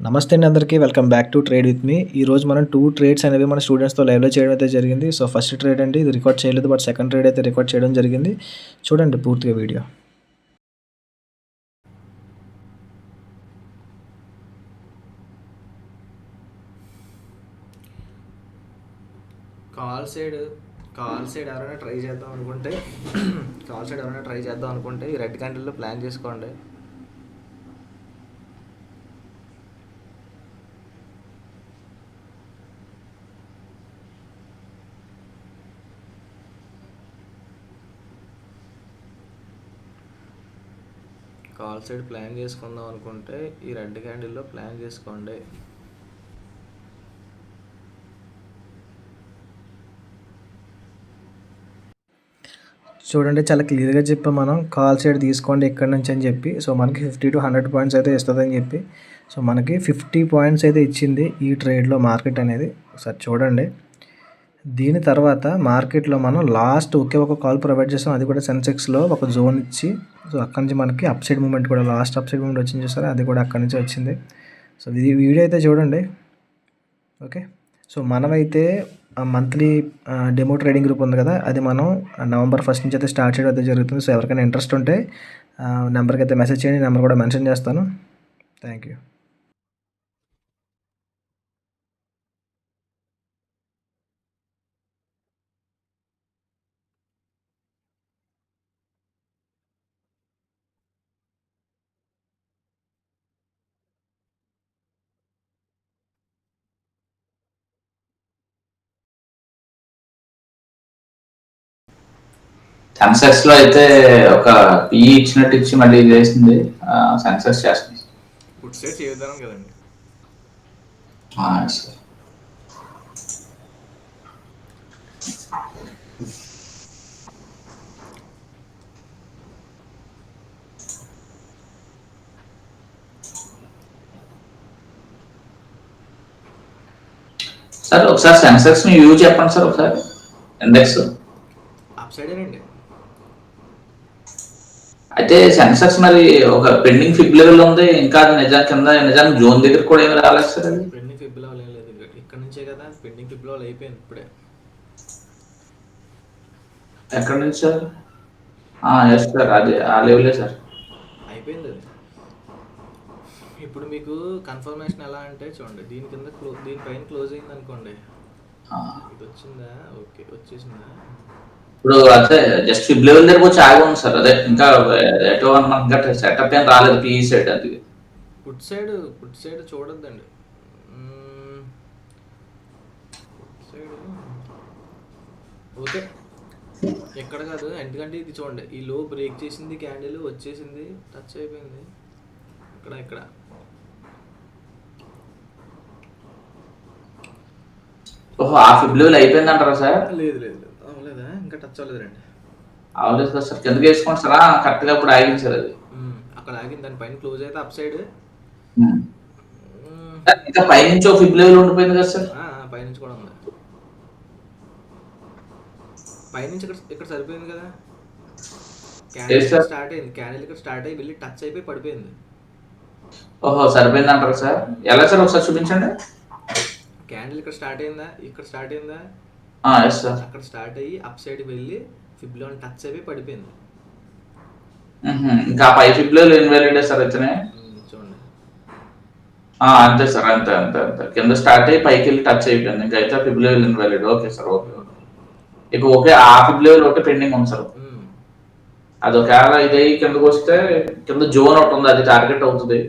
నమస్తే అండి అందరికీ. Welcome back to trade with me. ఈరోజు మనం 2 ట్రేడ్స్ అనేవి మన స్టూడెంట్స్‌తో లైవ్‌లో చేయడం అయితే జరిగింది. సో, ఫస్ట్ ట్రేడ్ అండి ఇది రికార్డ్ చేయలేదు. బట్ సెకండ్ ట్రేడ్ అయితే రికార్డ్ చేయడం జరిగింది. చూడండి పూర్తిగా వీడియో. కాల్ సైడ్ ఎవరైనా ట్రై చేద్దాం అనుకుంటే ఈ రెడ్ క్యాండిల్‌లో ప్లాన్ చేసుకోండి. కాల్ సైడ్ ప్లాన్ చేసుకుందాం అనుకుంటే ఈ రెడ్ క్యాండిల్లో ప్లాన్ చేసుకోండి. చూడండి చాలా క్లియర్గా చెప్పాం మనం కాల్ సైడ్ తీసుకోండి ఎక్కడి నుంచి అని చెప్పి. సో మనకి 50 to 100 పాయింట్స్ అయితే ఇస్తుందని చెప్పి. సో మనకి 50 పాయింట్స్ అయితే ఇచ్చింది ఈ ట్రేడ్లో మార్కెట్ అనేది. ఒకసారి చూడండి. దీని తర్వాత మార్కెట్లో మనం లాస్ట్ ఒకే ఒక కాల్ ప్రొవైడ్ చేస్తాం. అది కూడా సెన్సెక్స్లో ఒక జోన్ ఇచ్చి, సో అక్కడి నుంచి మనకి అప్ సైడ్ మూమెంట్ కూడా లాస్ట్ అప్ సైడ్ మూమెంట్ వచ్చింది చూసారా, అది కూడా అక్కడి నుంచి వచ్చింది. సో ఇది వీడియో అయితే చూడండి. ఓకే, సో మనమైతే మంత్లీ డెమో ట్రేడింగ్ గ్రూప్ ఉంది కదా, అది మనం నవంబర్ 1 నుంచి అయితే స్టార్ట్ చేయడం అయితే జరుగుతుంది. సో ఎవరికైనా ఇంట్రెస్ట్ ఉంటే నెంబర్కి అయితే మెసేజ్ చేయండి. నెంబర్ కూడా మెన్షన్ చేస్తాను. Thank you. సెన్సెక్స్ లో అయితే ఒక పిఈ ఇచ్చినట్టు ఇచ్చి మళ్ళీ చేసింది. సెన్సెక్స్ చేస్తుంది. గుడ్ సెట్ చేద్దాం కదండి. సార్ ఒకసారి సెన్సెక్స్ ని వ్యూ చెప్పండి సార్ ఒకసారి. ఇండెక్స్ అప్ సైడ్ అండి. అయితే సెన్సెక్స్ మరి ఒక పెండింగ్ ఫిబ్ లెవెల్ ఉంది. ఇంకా అది నిజానికి జోన్ దగ్గర కూడా ఏమి రాలేదు సార్. అది పెండింగ్ ఫిబ్ లెవెల్ ఏం లేదు, ఇక్కడ నుంచే కదా పెండింగ్ ఫిబ్ లెవెల్ అయిపోయింది ఇప్పుడే. ఎక్కడి నుంచి సార్? ఎస్ సార్, అది ఆ లెవెలే సార్. అయిపోయింది అది. ఇప్పుడు మీకు కన్ఫర్మేషన్ ఎలా అంటే చూడండి, దీని కింద దీనిపైన క్లోజ్ అయింది అనుకోండి, ఇది వచ్చిందా, ఓకే వచ్చేసిందా. ఇప్పుడు అదే జస్ట్ ఫిబ్ లెవెల్ దగ్గర వచ్చి ఆగి ఉంది సార్. అదే ఇంకా ఎటో మనకి సెటప్ ఏం రాలేదు పిఈ సైడ్. అది పుట్ సైడ్ చూడొద్దండి. సైడ్ ఓకే ఎక్కడ కాదు, ఎందుకంటే ఇది చూడండి, ఈ లో బ్రేక్ చేసింది, క్యాండిల్ వచ్చేసింది, టచ్ అయిపోయింది ఇక్కడ. ఓహో, ఆ ఫిబ్ లెవెల్ అయిపోయింది అంటారా సార్? లేదు అవ్వలేదా, ఇంకా టచ్ అవ్వలేదు రండి. అవ్వలేదు కదా సార్, కిందకి వేసుకోండి సార్. కరెక్ట్గా ఇప్పుడు ఆగింది సార్. అది అక్కడ ఆగింది, దాని పైన క్లోజ్ అయితే అప్ సైడ్. ఇంకా పైనుంచి ఫిబ్ లెవెల్ ఉండిపోయింది కదా సార్. పైనుంచి కూడా ఉంది. పైనుంచి ఇక్కడ సరిపోయింది కదా, క్యాండిల్ స్టార్ట్ అయింది, క్యాండిల్ ఇక్కడ స్టార్ట్ అయ్యి వెళ్ళి టచ్ అయిపోయి పడిపోయింది. ఓహో, సరిపోయింది అంటారు సార్. ఎలా సార్ ఒకసారి చూపించండి. క్యాండిల్ ఇక్కడ స్టార్ట్ అయిందా, ఎస్ సార్. అక్కడ స్టార్ట్ అయ్యి అప్ సైడ్ వెళ్ళి ఫిబ్ లో టచ్ అయిపోయి పడిపోయింది. ఇంకా పై ఫిబ్ లెవెల్ ఇన్వాలిడ్ సార్ అయితేనే. చూడండి అంతే సార్, అంతే కింద స్టార్ట్ అయ్యి పైకి వెళ్ళి టచ్ అయిపోయింది. ఇంకా అయితే Feb level invalid. Okay sir, okay. ఇక ఓకే, ఆ ఫిబ్ లెవెల్ ఒకటి పెండింగ్ ఉంది సార్. అది ఒకవేళ ఇదే కిందకు వస్తే కింద జోన్ ఒకటి ఉంది, అది టార్గెట్ అవుతుంది.